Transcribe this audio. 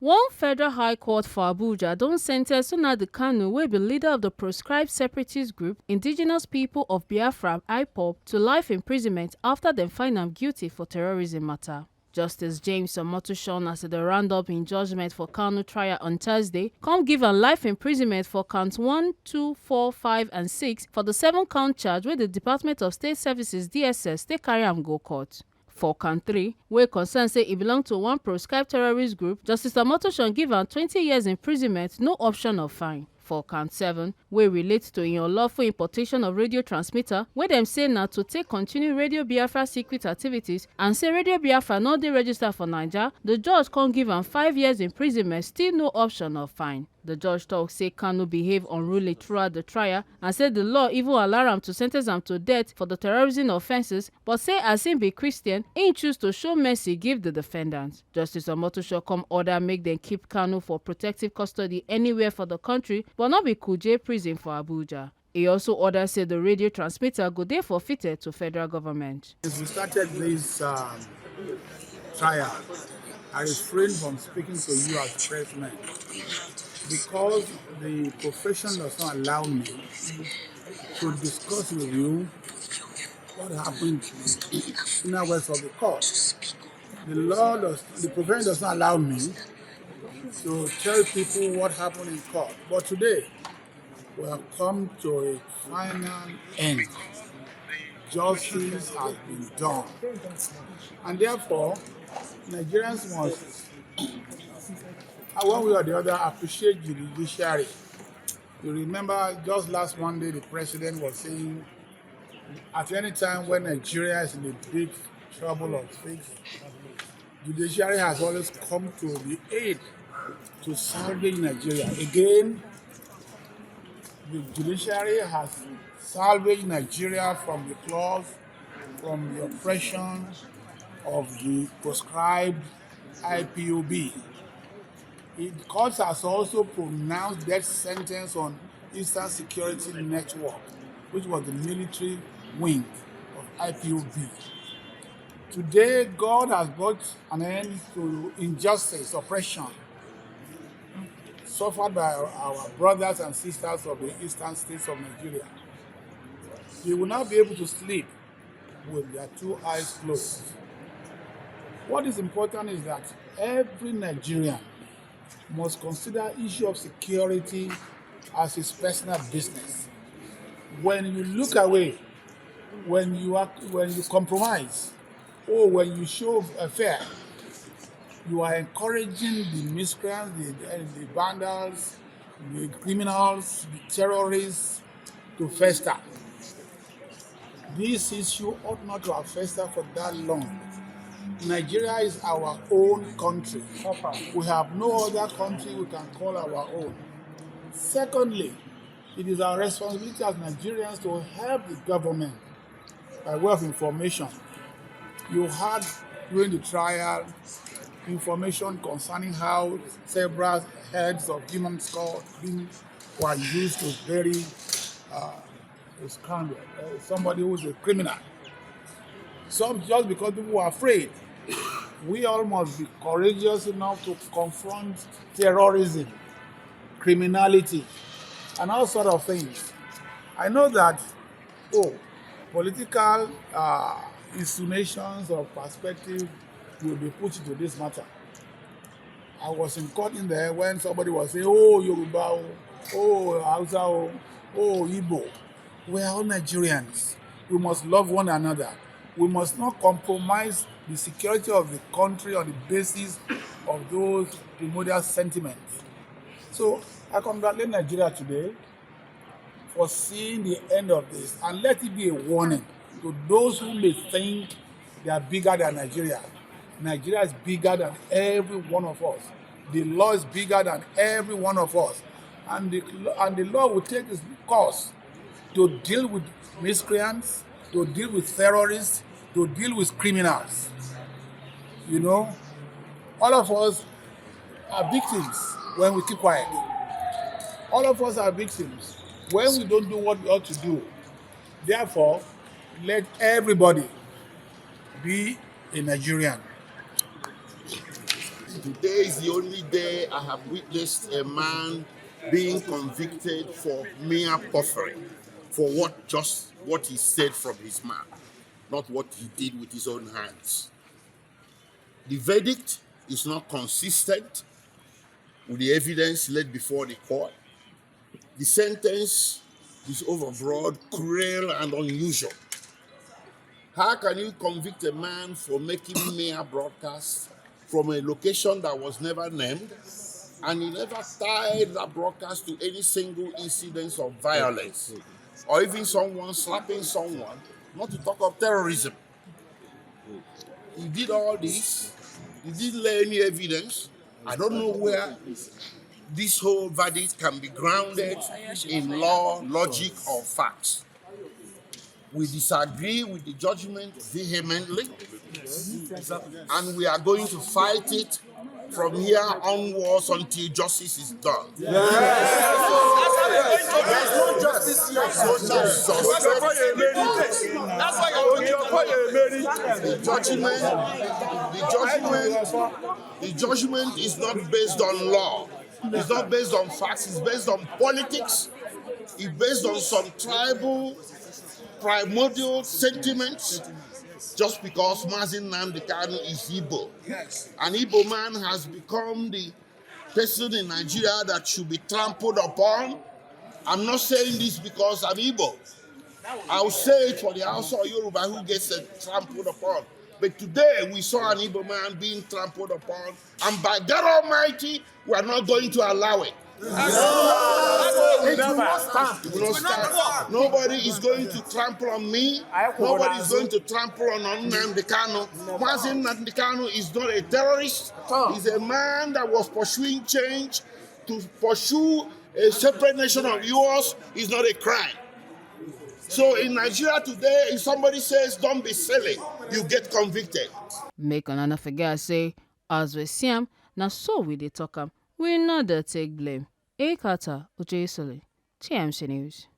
One federal high court for Abuja don sen ten ce Nnamdi Kanu wey be leader of the proscribed separatist group Indigenous People of Biafra (IPOB) to life imprisonment after dem find am guilty for terrorism matter. Justice James Omotosho as dey round up im judgement for Kanu trial on Thursday come give am life imprisonment for counts 1, 2, 4, 5 and 6 for the 7-count charge wey the Department of State Services (DSS) take carry am go court. For count 3, wey concern say e belong to one proscribed terrorist group, Justice Omotosho give am 20 years imprisonment, no option of fine. For count 7, wey relate to im unlawful importation of radio transmitter wey dem say na to take continue Radio Biafra secret activities and say Radio Biafra no dey registered for Naija, the judge come give am 5 years imprisonment, still no option of fine. The judge tok say Kanu behave unruly throughout the trial and say the law even allow am to sen ten ce am to death for the terrorism offences, but say as im be Christian, im choose to show mercy give the defendant. Justice Omotosho come order make dem keep Kanu for protective custody anywhere for the country, but no be Kuje prison for Abuja. He also order say the radio transmitter go dey forfeited to federal government. Since we started this trial, I refrained from speaking to you as pressmen because the profession does not allow me to discuss with you what happened in the west of the court. The profession does not allow me to tell people what happened in court. But today, we have come to a final end. Justice has been done. And therefore, Nigerians must, one way or the other, appreciate the judiciary. You remember just last Monday, the president was saying, at any time when Nigeria is in a big trouble of things, judiciary has always come to the aid to salvage Nigeria. Again, the judiciary has salvaged Nigeria from the claws, from the oppression of the proscribed IPOB. The court has also pronounced death sentence on Eastern Security Network, which was the military wing of IPOB. Today, God has brought an end to injustice, oppression, suffered by our brothers and sisters of the eastern states of Nigeria. They will not be able to sleep with their 2 eyes closed. What is important is that every Nigerian must consider issue of security as his personal business. When you look away, when you compromise, or when you show fear, you are encouraging the miscreants, the vandals, the criminals, the terrorists to fester. This issue ought not to have festered for that long. Nigeria is our own country. We have no other country we can call our own. Secondly, it is our responsibility as Nigerians to help the government by way of information. You had during the trial information concerning how several heads of human skull were used to bury a scandal, somebody who is a criminal. Some just because people were afraid. We all must be courageous enough to confront terrorism, criminality, and all sort of things. I know that, political insinuations or perspective will be put into this matter. I was in court in there when somebody was saying, Yoruba, Hausa, Igbo. We are all Nigerians. We must love one another. We must not compromise the security of the country on the basis of those primordial sentiments. So I congratulate Nigeria today for seeing the end of this, and let it be a warning to those who may think they are bigger than Nigeria. Nigeria is bigger than every one of us. The law is bigger than every one of us. And the law will take its course to deal with miscreants, to deal with terrorists, to deal with criminals. You know, all of us are victims when we keep quiet. All of us are victims when we don't do what we ought to do. Therefore, let everybody be a Nigerian. Today is the only day I have witnessed a man being convicted for mere puffery, for what he said from his mouth, not what he did with his own hands. The verdict is not consistent with the evidence laid before the court. The sentence is overbroad, cruel, and unusual. How can you convict a man for making mere broadcasts from a location that was never named, and he never tied that broadcast to any single incident of violence, or even someone slapping someone, not to talk of terrorism? He did all this. He didn't lay any evidence. I don't know where this whole verdict can be grounded in law, logic, or facts. We disagree with the judgment vehemently, and we are going to fight it from here onwards until justice is done. There's no justice here. The judgment is not based on law. It's not based on facts. It's based on politics. It's based on some tribal, primordial sentiments. Just because Nnamdi Kanu is Igbo. An Igbo man has become the person in Nigeria that should be trampled upon. I'm not saying this because I'm Igbo. I'll say it for the Hausa or Yoruba who gets trampled upon. But today we saw an Igbo man being trampled upon, and by God Almighty, we are not going to allow it. It will not stand. Nobody is going to trample on me. Nobody is going to trample on Nnamdi Kanu. Nnamdi Kanu is not a terrorist. He's a man that was pursuing change. To pursue a separate nation of yours is not a crime. So in Nigeria today, if somebody says, don't be silly, you get convicted. Make another forget say, as we see him, now so we dey talk am, we not dey take blame. Ekata Ojesole, TMC News.